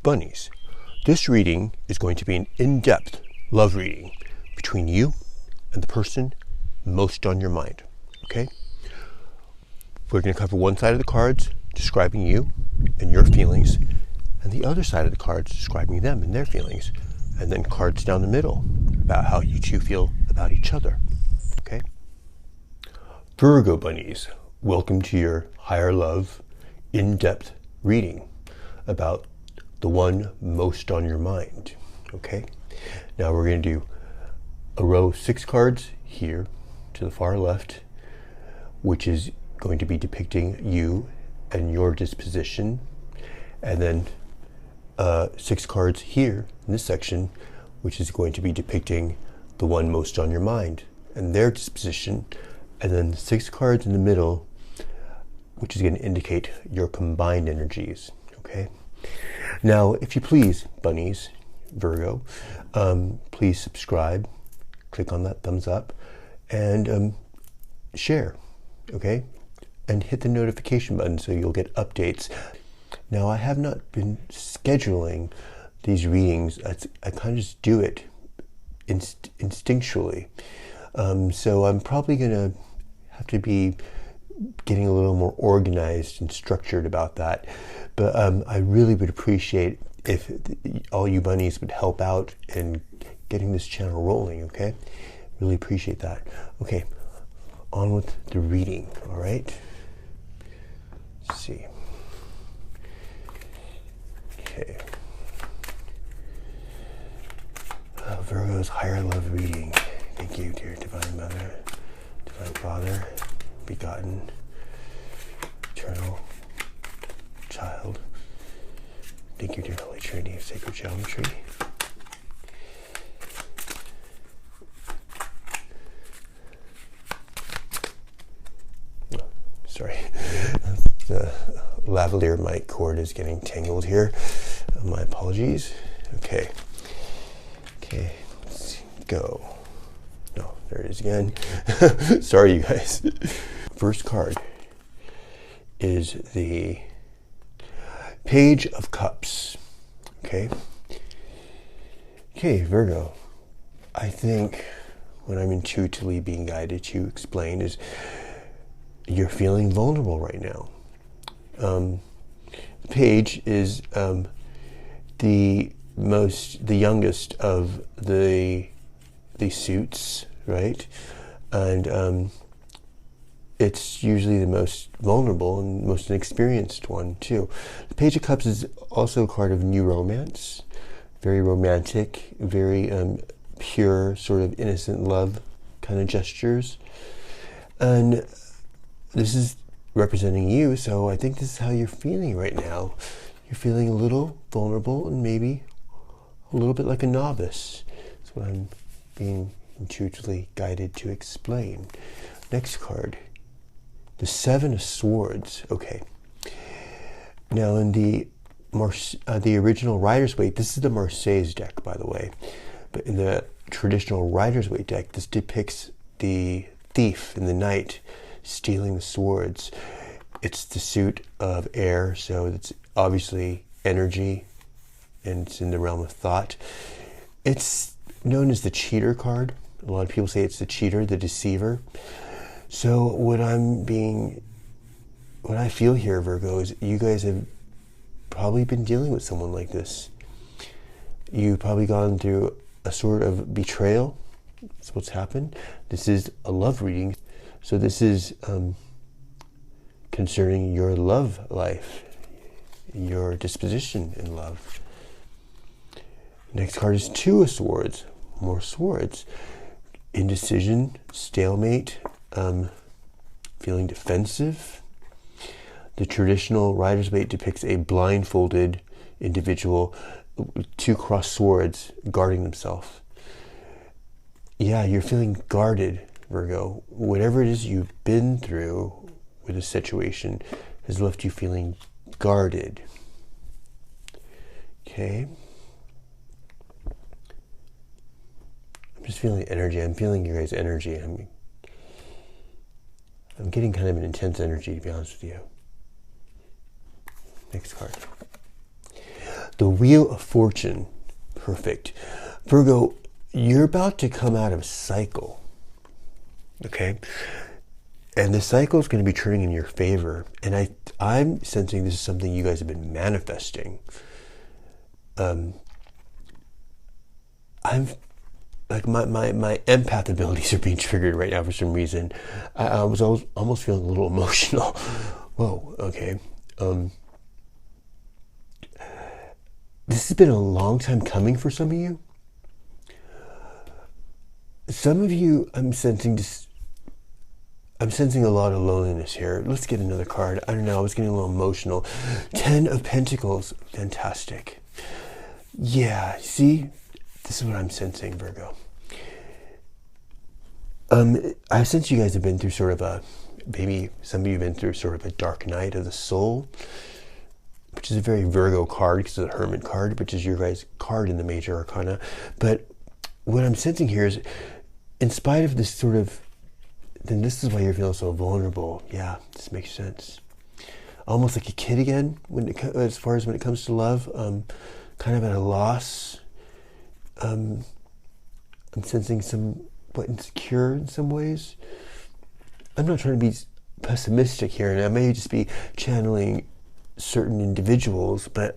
Bunnies, this reading is going to be an in-depth love reading between you and the person most on your mind, okay? We're going to cover one side of the cards describing you and your feelings, and the other side of the cards describing them and their feelings, and then cards down the middle about how you two feel about each other, okay? Virgo bunnies, welcome to your higher love in-depth reading about the one most on your mind, okay? Now we're going to do a row of 6 cards here to the far left, which is going to be depicting you and your disposition, and then 6 cards here in this section, which is going to be depicting the one most on your mind and their disposition, and then 6 cards in the middle, which is going to indicate your combined energies, okay? Now, if you please, bunnies, Virgo, please subscribe, click on that thumbs up, and share, okay? And hit the notification button so you'll get updates. Now, I have not been scheduling these readings. I kind of just do it instinctually. So I'm probably going to have to be getting a little more organized and structured about that. But I really would appreciate if all you bunnies would help out in getting this channel rolling, okay? Really appreciate that. Okay, on with the reading, all right? Let's see. Okay. Virgo's higher love reading. Thank you, dear Divine Mother, Divine Father, begotten, eternal child. Thank you, dear Holy Trinity of Sacred Geometry. Oh, sorry. The lavalier mic cord is getting tangled here. My apologies. Okay. Okay, let's go. No, there it is again. Sorry, you guys. First card is the Page of Cups. Okay. Okay, Virgo. I think what I'm intuitively being guided to explain is you're feeling vulnerable right now. The page is the youngest of the suits, right? And it's usually the most vulnerable and most inexperienced one too. The Page of Cups is also a card of new romance, very romantic, very pure, sort of innocent love kind of gestures. And this is representing you, so I think this is how you're feeling right now. You're feeling a little vulnerable and maybe a little bit like a novice. That's what I'm being intuitively guided to explain. Next card, the 7 of Swords. Okay. Now in the original Rider's Waite, this is the Marseille's deck, by the way, but in the traditional Rider's Waite deck, this depicts the thief in the night stealing the swords. It's the suit of air, so it's obviously energy, and it's in the realm of thought. It's known as the cheater card. A lot of people say it's the cheater, the deceiver. So what I feel here, Virgo, is you guys have probably been dealing with someone like this. You've probably gone through a sort of betrayal. That's what's happened. This is a love reading. So this is concerning your love life, your disposition in love. Next card is 2 of Swords, more swords. Indecision, stalemate, feeling defensive. The traditional Rider's Waite depicts a blindfolded individual with 2 crossed swords guarding themselves. Yeah, you're feeling guarded, Virgo. Whatever it is you've been through with a situation has left you feeling guarded. Okay. I'm just feeling energy. I'm feeling your guys' energy. I'm getting kind of an intense energy, to be honest with you. Next card. The Wheel of Fortune. Perfect. Virgo, you're about to come out of cycle. Okay? And the cycle is going to be turning in your favor. And I'm sensing this is something you guys have been manifesting. I'm like my empath abilities are being triggered right now for some reason. I was almost feeling a little emotional. Whoa, okay. This has been a long time coming for some of you. Some of you, I'm sensing a lot of loneliness here. Let's get another card. I don't know, I was getting a little emotional. 10 of Pentacles. Fantastic. Yeah, see? This is what I'm sensing, Virgo. I sense you guys have been through sort of maybe some of you have been through sort of a dark night of the soul, which is a very Virgo card because it's a Hermit card, which is your guys' card in the Major Arcana. But what I'm sensing here is, in spite of this sort of, then this is why you're feeling so vulnerable. Yeah, this makes sense. Almost like a kid again, as far as when it comes to love, kind of at a loss. I'm sensing somewhat insecure in some ways. I'm not trying to be pessimistic here, and I may just be channeling certain individuals, but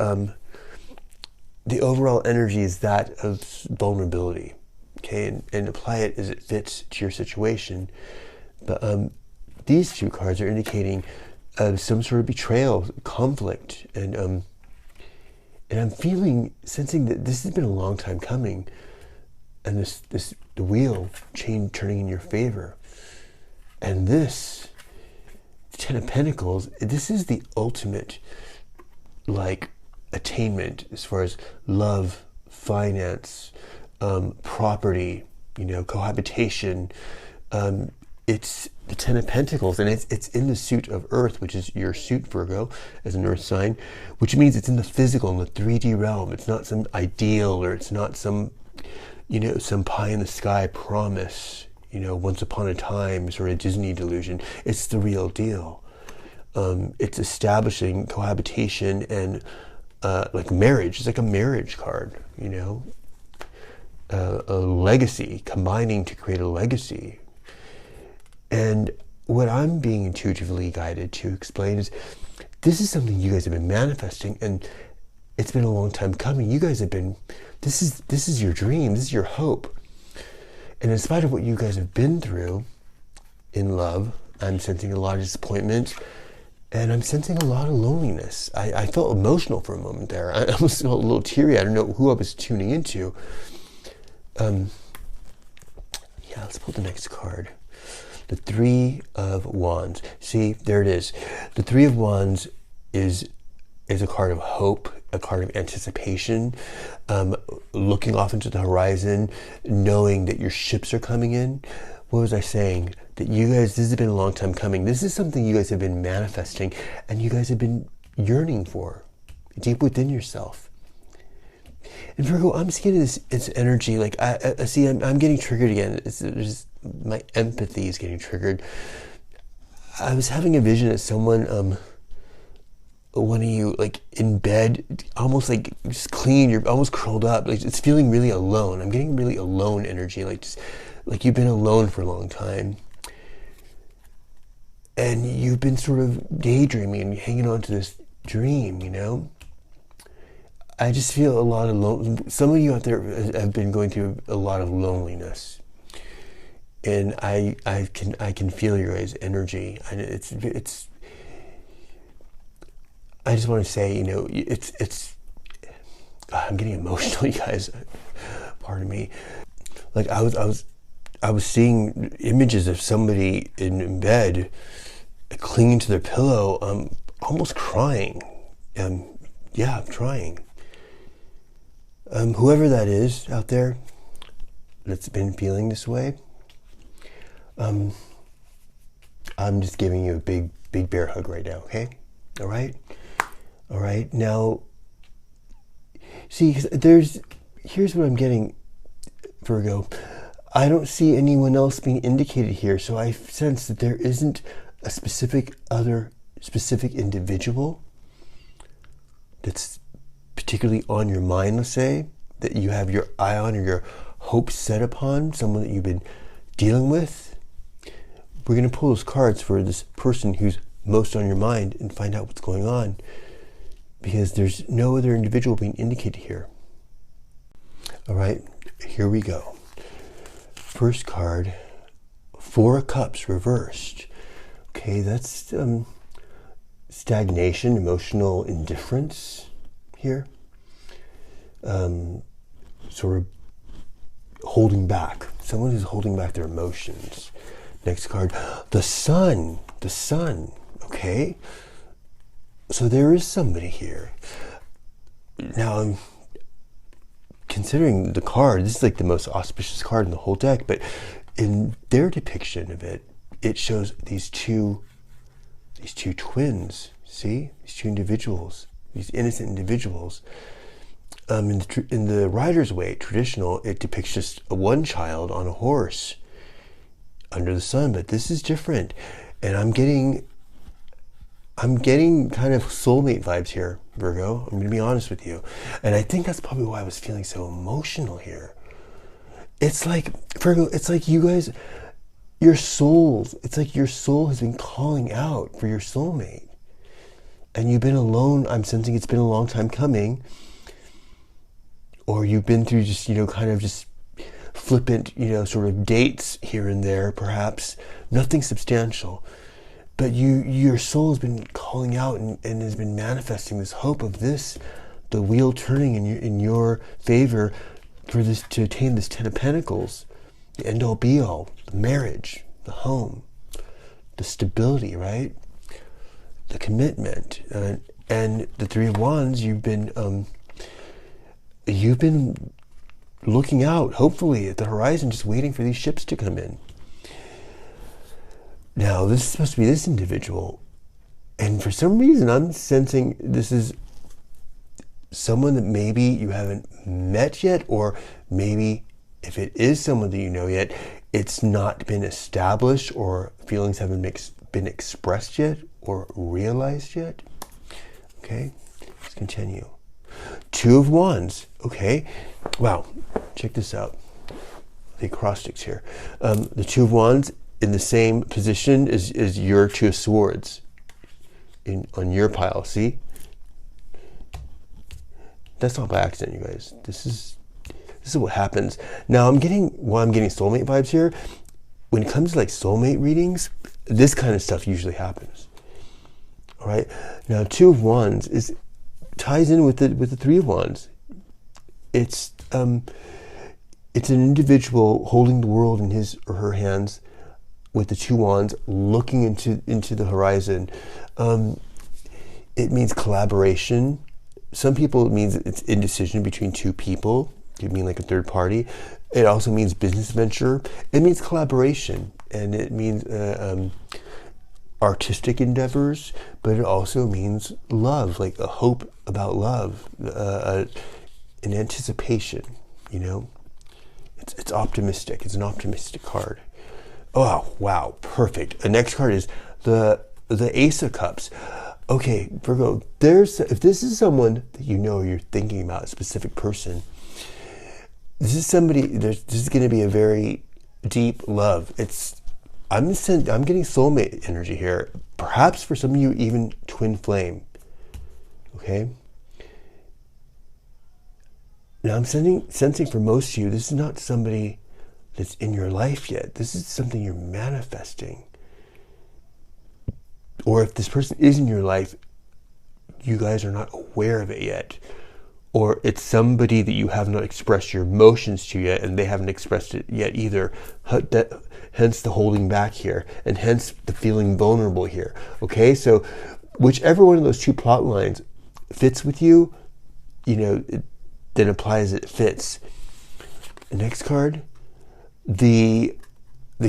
the overall energy is that of vulnerability. Okay, and apply it as it fits to your situation. But these two cards are indicating some sort of betrayal, conflict, and I'm sensing that this has been a long time coming, and the wheel turning in your favor, and this 10 of Pentacles. This is the ultimate, like, attainment as far as love, finance, property, cohabitation. It's the 10 of Pentacles, and it's in the suit of Earth, which is your suit, Virgo, as an Earth sign, which means it's in the physical, in the 3D realm. It's not some ideal, or it's not some, some pie in the sky promise, once upon a time sort of Disney delusion. It's the real deal. It's establishing cohabitation and like marriage. It's like a marriage card, a legacy, combining to create a legacy. And what I'm being intuitively guided to explain is, this is something you guys have been manifesting, and it's been a long time coming. You guys have been, this is your dream, this is your hope. And in spite of what you guys have been through in love, I'm sensing a lot of disappointment, and I'm sensing a lot of loneliness. I felt emotional for a moment there. I almost felt a little teary. I don't know who I was tuning into. Yeah, let's pull the next card. The 3 of Wands. See, there it is. The 3 of Wands is a card of hope, a card of anticipation, looking off into the horizon, knowing that your ships are coming in. What was I saying? That you guys, this has been a long time coming. This is something you guys have been manifesting, and you guys have been yearning for, deep within yourself. And Virgo, I'm just getting this energy, like, I see, I'm getting triggered again. It's just, my empathy is getting triggered. I was having a vision of someone, one of you, like, in bed, almost like just clean, you're almost curled up, like, it's feeling really alone. I'm getting really alone energy, like, just like you've been alone for a long time. And you've been sort of daydreaming and hanging on to this dream, I just feel a lot of some of you out there have been going through a lot of loneliness, and I can feel your guys' energy, and it's. I just want to say, it's. I'm getting emotional, you guys. Pardon me. Like I was seeing images of somebody in bed, clinging to their pillow, almost crying. Yeah, trying. Whoever that is out there that's been feeling this way, I'm just giving you a big bear hug right now, okay? All right. Now, see, here's what I'm getting, Virgo. I don't see anyone else being indicated here, so I sense that there isn't a specific individual that's particularly on your mind, let's say, that you have your eye on or your hopes set upon, someone that you've been dealing with. We're going to pull those cards for this person who's most on your mind and find out what's going on, because there's no other individual being indicated here. All right, here we go. First card, Four of Cups reversed. Okay, that's stagnation, emotional indifference here. Sort of holding back. Someone who's holding back their emotions. Next card, the Sun. The Sun. Okay. So there is somebody here. Now, I'm considering the card, this is like the most auspicious card in the whole deck, but in their depiction of it, it shows these two twins. See? These two individuals. These innocent individuals. In the Rider's Way, traditional, it depicts just one child on a horse under the sun, but this is different. And I'm getting kind of soulmate vibes here, Virgo. I'm going to be honest with you. And I think that's probably why I was feeling so emotional here. It's like, Virgo, it's like you guys, your souls, it's like your soul has been calling out for your soulmate. And you've been alone. I'm sensing it's been a long time coming. Or you've been through just, kind of just flippant, sort of dates here and there, perhaps. Nothing substantial. But your soul has been calling out and has been manifesting this hope of this, the wheel turning in your favor for this, to attain this Ten of Pentacles, the end all be all, the marriage, the home, the stability, right? The commitment. And the Three of Wands, you've been looking out, hopefully, at the horizon, just waiting for these ships to come in. Now, this is supposed to be this individual. And for some reason, I'm sensing this is someone that maybe you haven't met yet, or maybe if it is someone that you know yet, it's not been established, or feelings haven't been expressed yet, or realized yet. Okay, let's continue. Two of Wands. Okay. Wow. Check this out. The acrostics here. The Two of Wands in the same position as your Two of Swords on your pile. See? That's not by accident, you guys. This is what happens. Now I'm getting soulmate vibes here. When it comes to like soulmate readings, this kind of stuff usually happens. All right. Now Two of Wands ties in with the Three of Wands. It's an individual holding the world in his or her hands with the Two Wands, looking into the horizon. It means collaboration. Some people, it means it's indecision between two people. It could mean like a third party. It also means business venture. It means collaboration, and it means artistic endeavors, but it also means love, like a hope about love, an anticipation, It's optimistic. It's an optimistic card. Oh, wow, perfect. The next card is the Ace of Cups. Okay, Virgo, if this is someone that you're thinking about, a specific person, this is somebody, this is going to be a very deep love. I'm getting soulmate energy here. Perhaps for some of you, even twin flame. Okay? Now I'm sensing for most of you, this is not somebody that's in your life yet. This is something you're manifesting. Or if this person is in your life, you guys are not aware of it yet. Or it's somebody that you have not expressed your emotions to yet, and they haven't expressed it yet either. Hence the holding back here, and hence the feeling vulnerable here. Okay, so whichever one of those two plot lines fits with you, it then applies it fits. The next card, the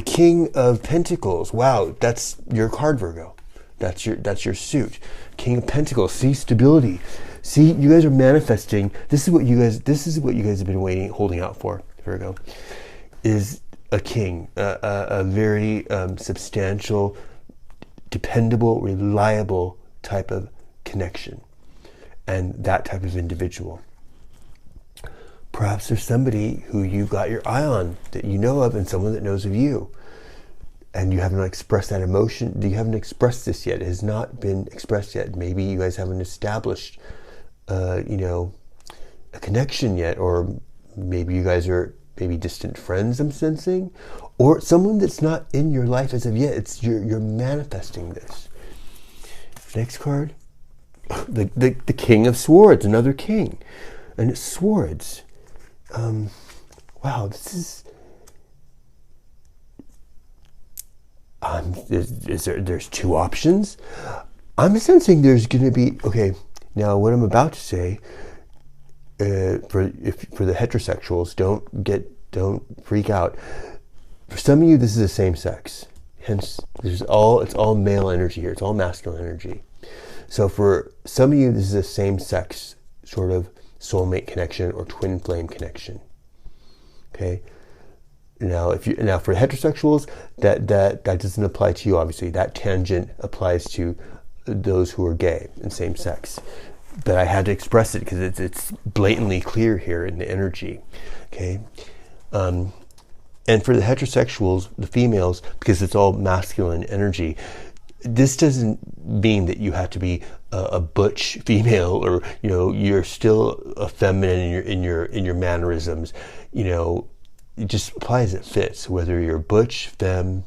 King of Pentacles. Wow, that's your card, Virgo. That's your suit. King of Pentacles. See, stability. See, you guys are manifesting. This is what you guys have been holding out for, Virgo. Is a king, a very substantial, dependable, reliable type of connection. and that type of individual. Perhaps there's somebody who you got your eye on that you know of, and someone that knows of you, and you haven't expressed that emotion. You haven't expressed this yet. It has not been expressed yet. Maybe you guys haven't established, a connection yet, or maybe you guys are maybe distant friends, I'm sensing, or someone that's not in your life as of yet. It's you're manifesting this. Next card, the King of Swords, another king, and it's swords. Wow, this is. There's two options. I'm sensing there's going to be, okay, now what I'm about to say, for the heterosexuals, don't freak out. For some of you, this is the same sex. Hence, it's all male energy here. It's all masculine energy. So for some of you, this is a same sex sort of soulmate connection or twin flame connection. Okay. Now, for heterosexuals, that doesn't apply to you. Obviously, that tangent applies to those who are gay and same sex. But I had to express it because it's blatantly clear here in the energy. Okay, and for the heterosexuals, the females, because it's all masculine energy, this doesn't mean that you have to be a butch female, or you're still a feminine in your mannerisms. It just applies as it fits, whether you're butch, femme,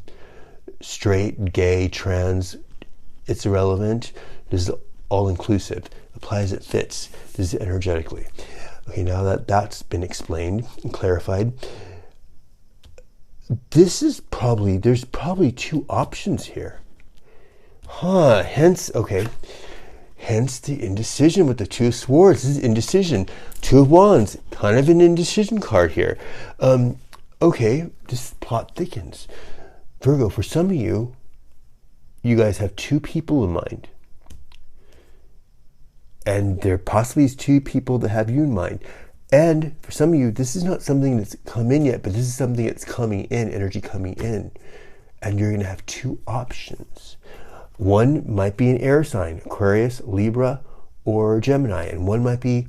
straight, gay, trans, it's irrelevant. This is all inclusive. Applies as it fits. This is energetically. Okay, now that's been explained and clarified, there's probably two options here. Hence the indecision with the Two of Swords. This is indecision. Two of Wands, kind of an indecision card here. Okay, this plot thickens. Virgo, for some of you, you guys have two people in mind. And there possibly is two people that have you in mind. And for some of you, this is not something that's come in yet, but this is something that's coming in, energy coming in. And you're going to have two options. One might be an air sign, Aquarius, Libra, or Gemini. And one might be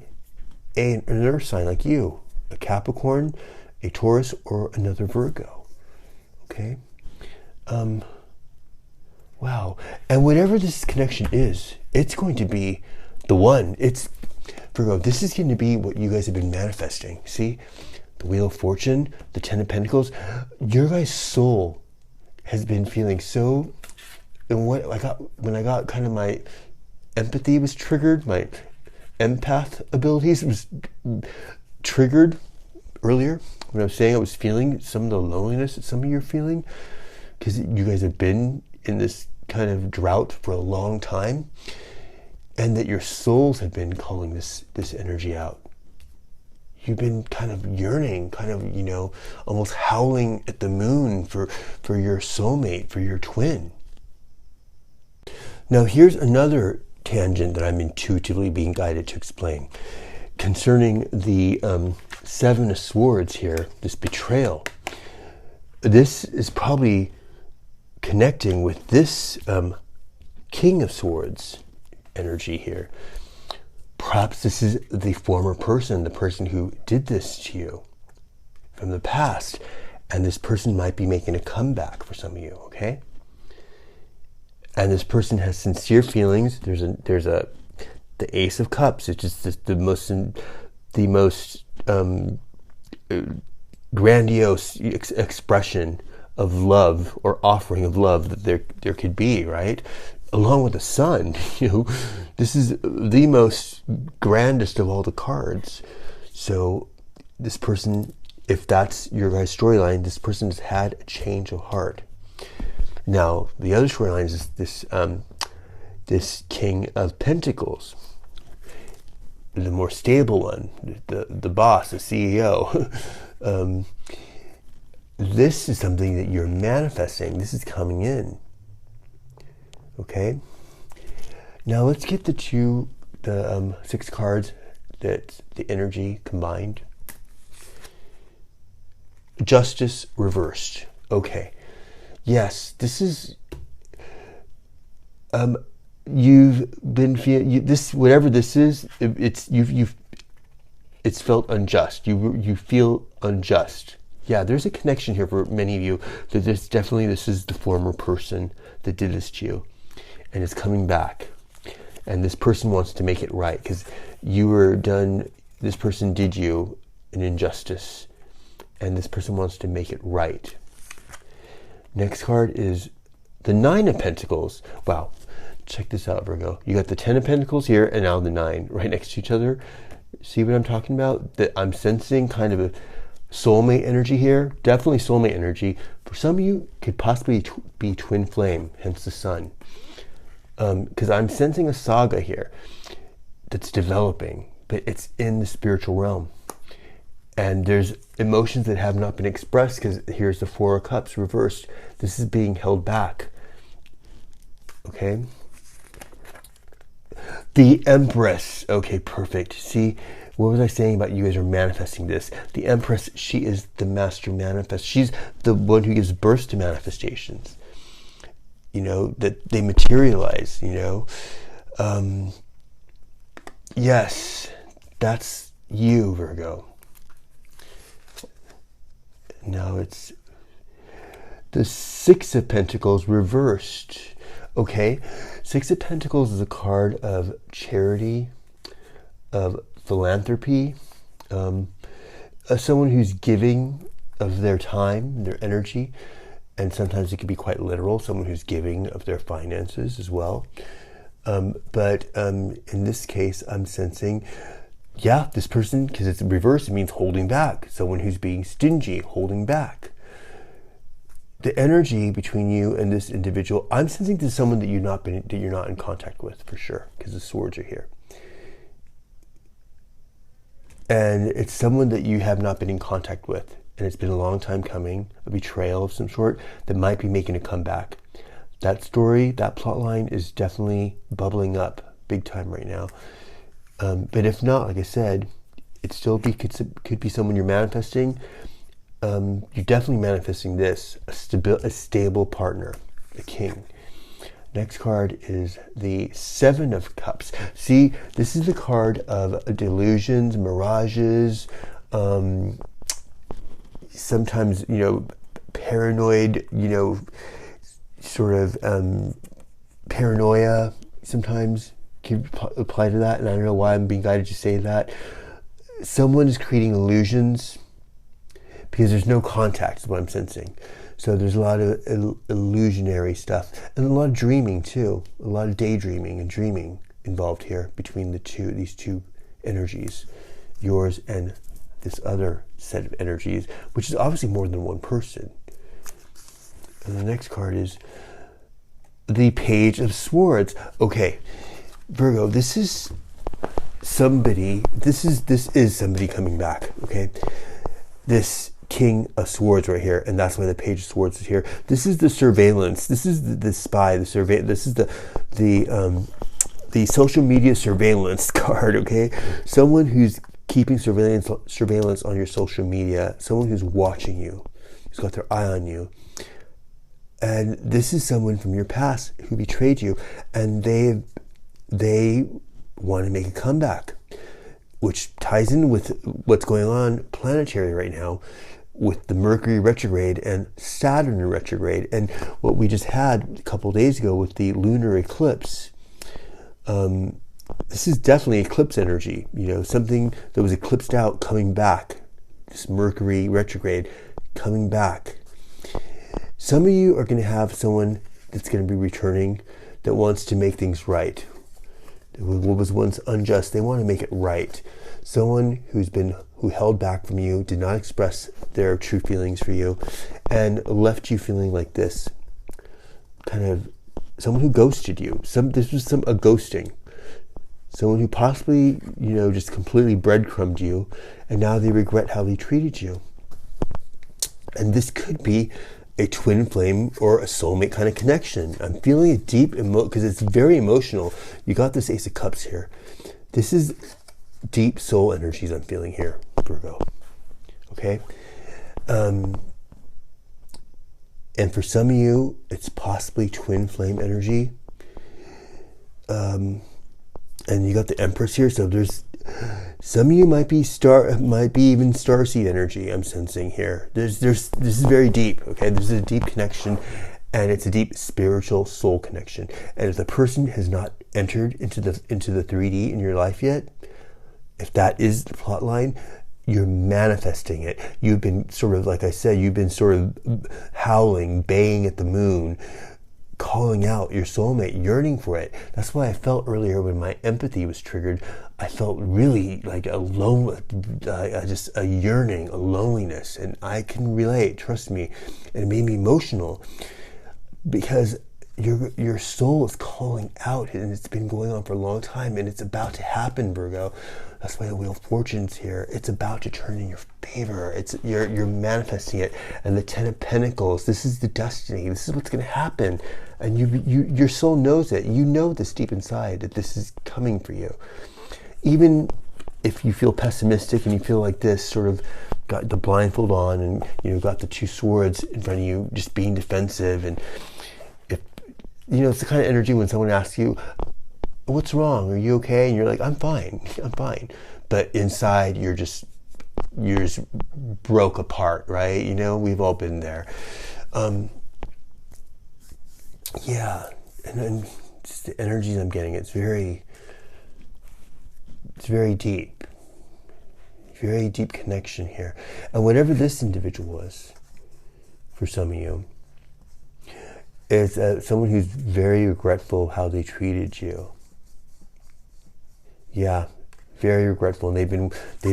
an earth sign like you, a Capricorn, a Taurus, or another Virgo. Okay? Wow. And whatever this connection is, it's going to be the one. It's Virgo, this is going to be what you guys have been manifesting. See? The Wheel of Fortune, the Ten of Pentacles. Your guys' soul has been feeling so... And when I got kind of my empathy was triggered, my empath abilities was triggered earlier when I was saying I was feeling some of the loneliness that some of you are feeling, because you guys have been in this kind of drought for a long time, and that your souls have been calling this energy out. You've been kind of yearning, kind of, almost howling at the moon for your soulmate, for your twin. Now, here's another tangent that I'm intuitively being guided to explain concerning the Seven of Swords here, this betrayal. This is probably connecting with this King of Swords energy here. Perhaps this is the former person, the person who did this to you from the past, and this person might be making a comeback for some of you, okay? And this person has sincere feelings. There's the Ace of Cups, which is the most grandiose expression of love or offering of love that there could be, right? Along with the Sun, this is the most grandest of all the cards. So this person, if that's your guys' storyline, this person has had a change of heart. Now, the other storyline is this King of Pentacles, the more stable one, the boss, the CEO. This is something that you're manifesting. This is coming in. Okay. Now let's get the 6 cards that the energy combined. Justice reversed. Okay. Yes, this is you've been feeling this, whatever this is. It's felt unjust. You feel unjust. Yeah, there's a connection here for many of you that this is the former person that did this to you, and it's coming back. And this person wants to make it right because you were done. This person did you an injustice, and this person wants to make it right. Next card is the Nine of Pentacles. Wow, check this out, Virgo. You got the Ten of Pentacles here, and now the Nine right next to each other. See what I'm talking about? That I'm sensing kind of a soulmate energy here. Definitely soulmate energy. For some of you, could possibly be twin flame, hence the sun. Because I'm sensing a saga here that's developing, but it's in the spiritual realm. And there's emotions that have not been expressed because here's the Four of Cups reversed. This is being held back. Okay? The Empress. Okay, perfect. See, what was I saying about you guys are manifesting this? The Empress, she is the master manifest. She's the one who gives birth to manifestations. You know, that they materialize, you know. Yes, that's you, Virgo. Now it's the Six of Pentacles reversed. Okay, Six of Pentacles is a card of charity, of philanthropy, someone who's giving of their time, their energy, and sometimes it can be quite literal, someone who's giving of their finances as well. But in this case, I'm sensing, yeah, this person, because it's reversed, it means holding back. Someone who's being stingy, holding back. The energy between you and this individual, I'm sensing this is someone that you're not in contact with for sure, because the swords are here. And it's someone that you have not been in contact with, and it's been a long time coming, a betrayal of some sort that might be making a comeback. That story, that plot line is definitely bubbling up big time right now. But if not, like I said, it still could be someone you're manifesting. You're definitely manifesting this, a stable partner, the King. Next card is the Seven of Cups. See, this is the card of delusions, mirages, sometimes, you know, paranoid, you know, sort of paranoia sometimes can apply to that. And I don't know why I'm being guided to say that. Someone is creating illusions because there's no contact, is what I'm sensing. So there's a lot of illusionary stuff and a lot of dreaming too. A lot of daydreaming and dreaming involved here between these two energies, yours and this other set of energies, which is obviously more than one person. And the next card is the Page of Swords. Okay, Virgo, this is somebody coming back, okay? This King of Swords right here, and that's why the Page of Swords is here. This is the surveillance. This is the spy, the survey. This is the social media surveillance card, okay? Someone who's keeping surveillance on your social media, someone who's watching you, who's got their eye on you. And this is someone from your past who betrayed you, and they want to make a comeback, which ties in with what's going on planetary right now with the Mercury retrograde and Saturn retrograde, and what we just had a couple days ago with the lunar eclipse. This is definitely eclipse energy, you know, something that was eclipsed out coming back. This Mercury retrograde coming back. Some of you are going to have someone that's going to be returning that wants to make things right. What was once unjust, they want to make it right. Someone who held back from you, did not express their true feelings for you, and left you feeling like this. Kind of someone who ghosted you. This was a ghosting. Someone who possibly, you know, just completely breadcrumbed you, and now they regret how they treated you. And this could be a twin flame or a soulmate kind of connection. I'm feeling a deep because it's very emotional. You got this Ace of Cups here. This is deep soul energies I'm feeling here, Virgo. Okay? And for some of you, it's possibly twin flame energy. and you got the Empress here, so there's some of you might be even starseed energy. I'm sensing here. This is very deep. Okay, this is a deep connection, and it's a deep spiritual soul connection. And if the person has not entered into the 3D in your life yet, if that is the plot line, you're manifesting it. You've been sort of, like I said, you've been sort of howling, baying at the moon, calling out your soulmate, yearning for it. That's why I felt earlier when my empathy was triggered, I felt really like just a yearning, a loneliness, and I can relate, trust me. And it made me emotional because your soul is calling out, and it's been going on for a long time, and it's about to happen, Virgo. That's why the Wheel of Fortune's here. It's about to turn in your favor. You're manifesting it. And the Ten of Pentacles, this is the destiny. This is what's going to happen. And your soul knows it. You know this deep inside, that this is coming for you. Even if you feel pessimistic and you feel like this, sort of got the blindfold on, and got the two swords in front of you, just being defensive. And if it's the kind of energy when someone asks you, what's wrong? Are you okay? And you're like, I'm fine. But inside, you're just broke apart, right? We've all been there. Yeah. And then just the energies I'm getting, it's very deep. Very deep connection here. And whatever this individual was, for some of you, is someone who's very regretful how they treated you. Yeah, very regretful, and they've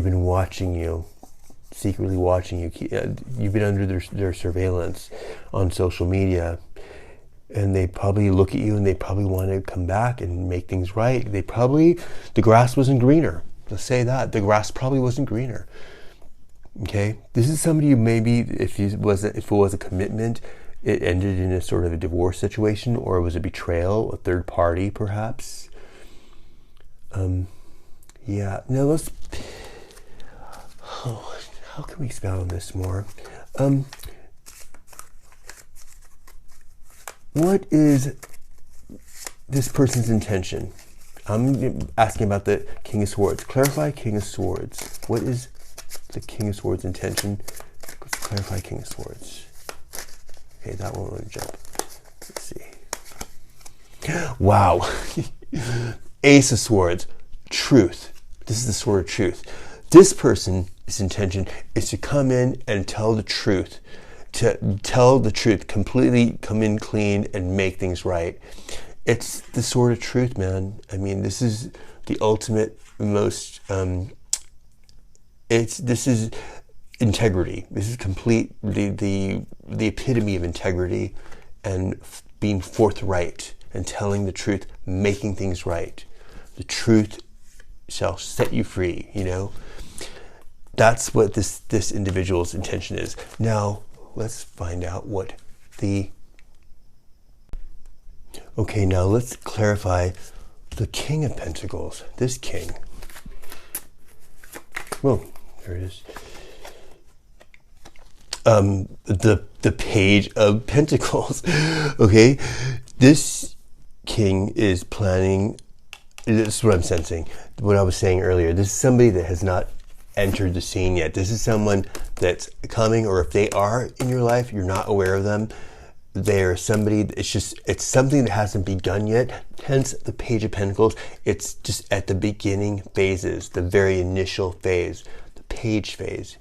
been watching you, secretly watching you. You've been under their surveillance on social media, and they probably look at you and they probably want to come back and make things right. The grass wasn't greener. Let's say that the grass probably wasn't greener. Okay, this is somebody who maybe if it was a commitment, it ended in a sort of a divorce situation, or it was a betrayal, a third party perhaps. Yeah. Now let's. Oh, how can we expound on this more? What is this person's intention? I'm asking about the King of Swords. Clarify King of Swords. What is the King of Swords' intention? Let's clarify King of Swords. Okay, that one will jump. Let's see. Wow. Ace of Swords. Truth. This is the sword of truth. This person's intention is to come in and tell the truth. To tell the truth, completely come in clean and make things right. It's the sword of truth, man. I mean, this is the ultimate, most, this is integrity. This is complete, the epitome of integrity and being forthright and telling the truth, making things right. The truth shall set you free, That's what this individual's intention is. Now, let's find out what Okay, now let's clarify the King of Pentacles. This king. Well, there it is. The Page of Pentacles. Okay, this king is planning. This is what I'm sensing. What I was saying earlier. This is somebody that has not entered the scene yet. This is someone that's coming, or if they are in your life, you're not aware of them. They're somebody, it's something that hasn't begun yet. Hence the Page of Pentacles. It's just at the beginning phases, the very initial phase, the page phase,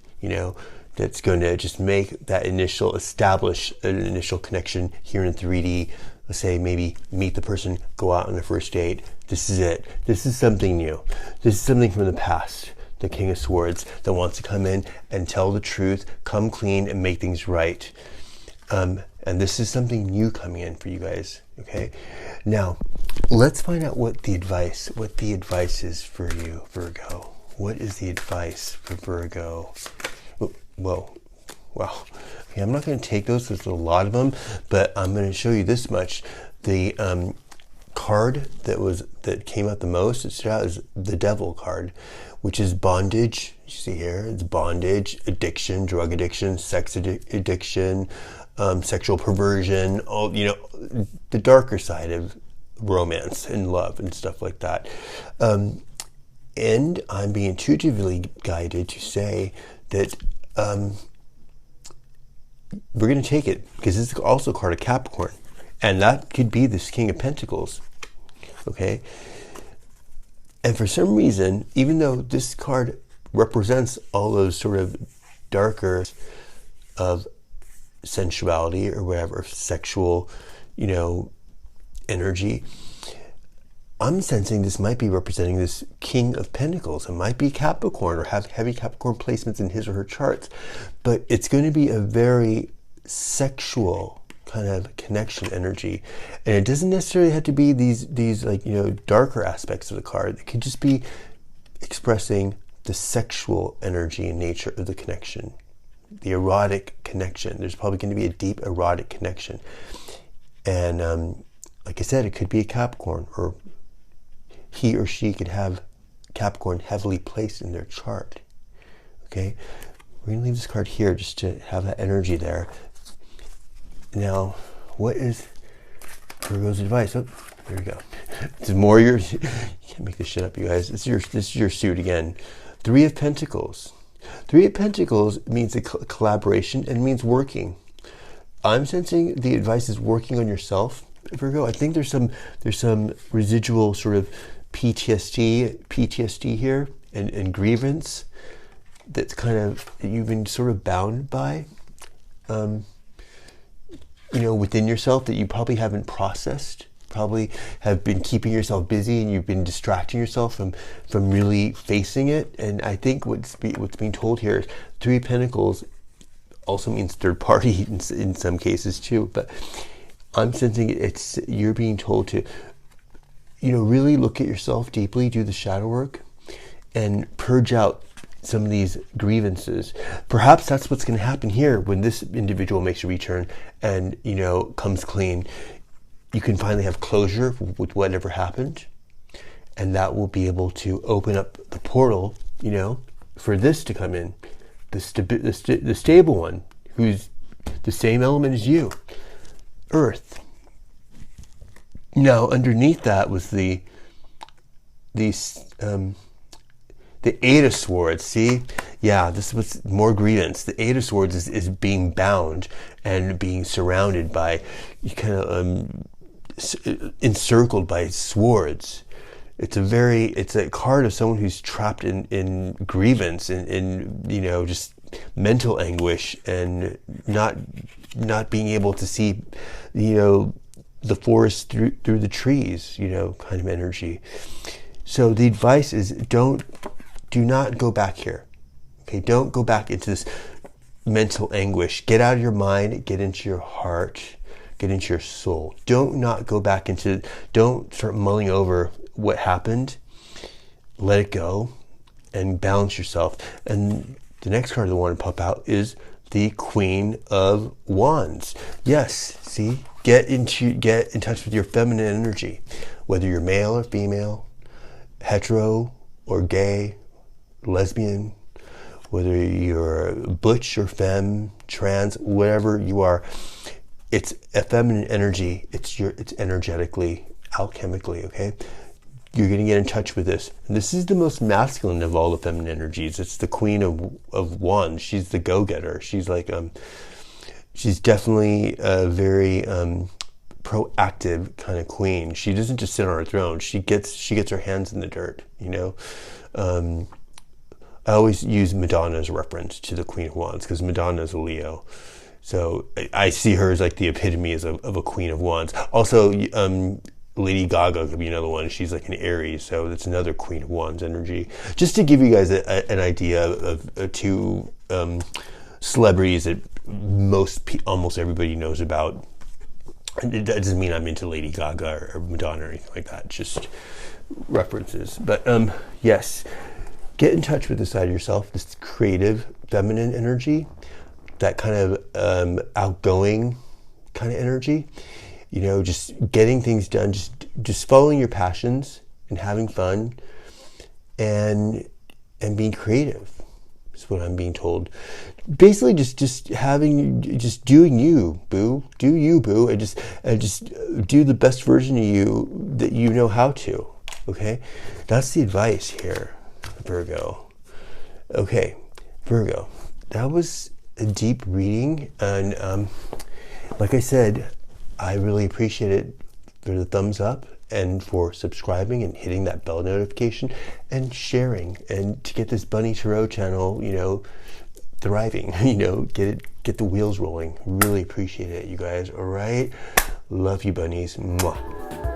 that's going to just make that establish an initial connection here in 3D. Let's say maybe meet the person, go out on a first date. This is it. This is something new. This is something from the past. The King of Swords that wants to come in and tell the truth, come clean and make things right. And this is something new coming in for you guys. Okay. Now, let's find out what the advice is for you, Virgo. What is the advice for Virgo? Whoa. Wow. Okay, I'm not going to take those. There's a lot of them, but I'm going to show you this much. The card that came out the most, it stood out, is the Devil card, which is bondage. You see here, it's bondage, addiction, drug addiction, sex addiction, sexual perversion, all the darker side of romance and love and stuff like that. And I'm being intuitively guided to say that we're going to take it, because it's also a card of Capricorn, and that could be this King of Pentacles. Okay, and for some reason, even though this card represents all those sort of darker of sensuality or whatever, sexual, energy, I'm sensing this might be representing this King of Pentacles. It might be Capricorn or have heavy Capricorn placements in his or her charts, but it's going to be a very sexual kind of connection energy. And it doesn't necessarily have to be these like, darker aspects of the card. It could just be expressing the sexual energy and nature of the connection, the erotic connection. There's probably going to be a deep erotic connection. And like I said, it could be a Capricorn, or he or she could have Capricorn heavily placed in their chart. Okay, we're going to leave this card here just to have that energy there. Now, what is Virgo's advice? Oh, there we go. It's more you can't make this shit up, you guys. This is your suit again. Three of Pentacles. Three of Pentacles means a collaboration and means working. I'm sensing the advice is working on yourself, Virgo. I think there's some residual sort of PTSD here and grievance that's kind of, you've been sort of bound by, within yourself, that you probably haven't processed, probably have been keeping yourself busy, and you've been distracting yourself from really facing it. And I think what's being told here is Three of Pentacles also means third party in some cases too, but I'm sensing you're being told to, really look at yourself deeply, do the shadow work, and purge out some of these grievances. Perhaps that's what's going to happen here when this individual makes a return and, comes clean. You can finally have closure with whatever happened, and that will be able to open up the portal, for this to come in, the stable one, who's the same element as you, Earth. Now, underneath that was the Eight of Swords. See, yeah, this was more grievance. The Eight of Swords is being bound and being surrounded by, kind of encircled by swords. It's a card of someone who's trapped in grievance and in just mental anguish, and not being able to see, the forest through the trees, kind of energy. So the advice is do not go back here. Okay, don't go back into this mental anguish. Get out of your mind, get into your heart, get into your soul. Don't start mulling over what happened. Let it go and balance yourself. And the next card I want to pop out is the Queen of Wands. Yes, see, get in touch with your feminine energy, whether you're male or female, hetero or gay, lesbian, whether you're butch or femme, trans, whatever you are. It's a feminine energy. It's energetically, alchemically, okay? You're going to get in touch with this. And this is the most masculine of all the feminine energies. It's the Queen of Wands. She's the go-getter. She's like, she's definitely a very proactive kind of queen. She doesn't just sit on her throne. She gets her hands in the dirt, I always use Madonna as a reference to the Queen of Wands, because Madonna is a Leo. So I see her as like the epitome of a Queen of Wands. Also, Lady Gaga could be another one. She's like an Aries, so that's another Queen of Wands energy. Just to give you guys an idea of two celebrities that almost everybody knows about. That doesn't mean I'm into Lady Gaga or Madonna or anything like that. It's just references. But yes, get in touch with this side of yourself, this creative, feminine energy, that kind of outgoing kind of energy. Just getting things done, just following your passions and having fun, and being creative. is what I'm being told. Basically, just doing you, boo. Do you, boo, and just do the best version of you that you know how to. Okay, that's the advice here, Virgo. Okay, Virgo, that was a deep reading, and like I said, I really appreciate it for the thumbs up and for subscribing and hitting that bell notification and sharing, and to get this Bunny Tarot channel, you know, thriving, you know, get the wheels rolling. Really appreciate it, you guys. All right, love you, bunnies. Mwah.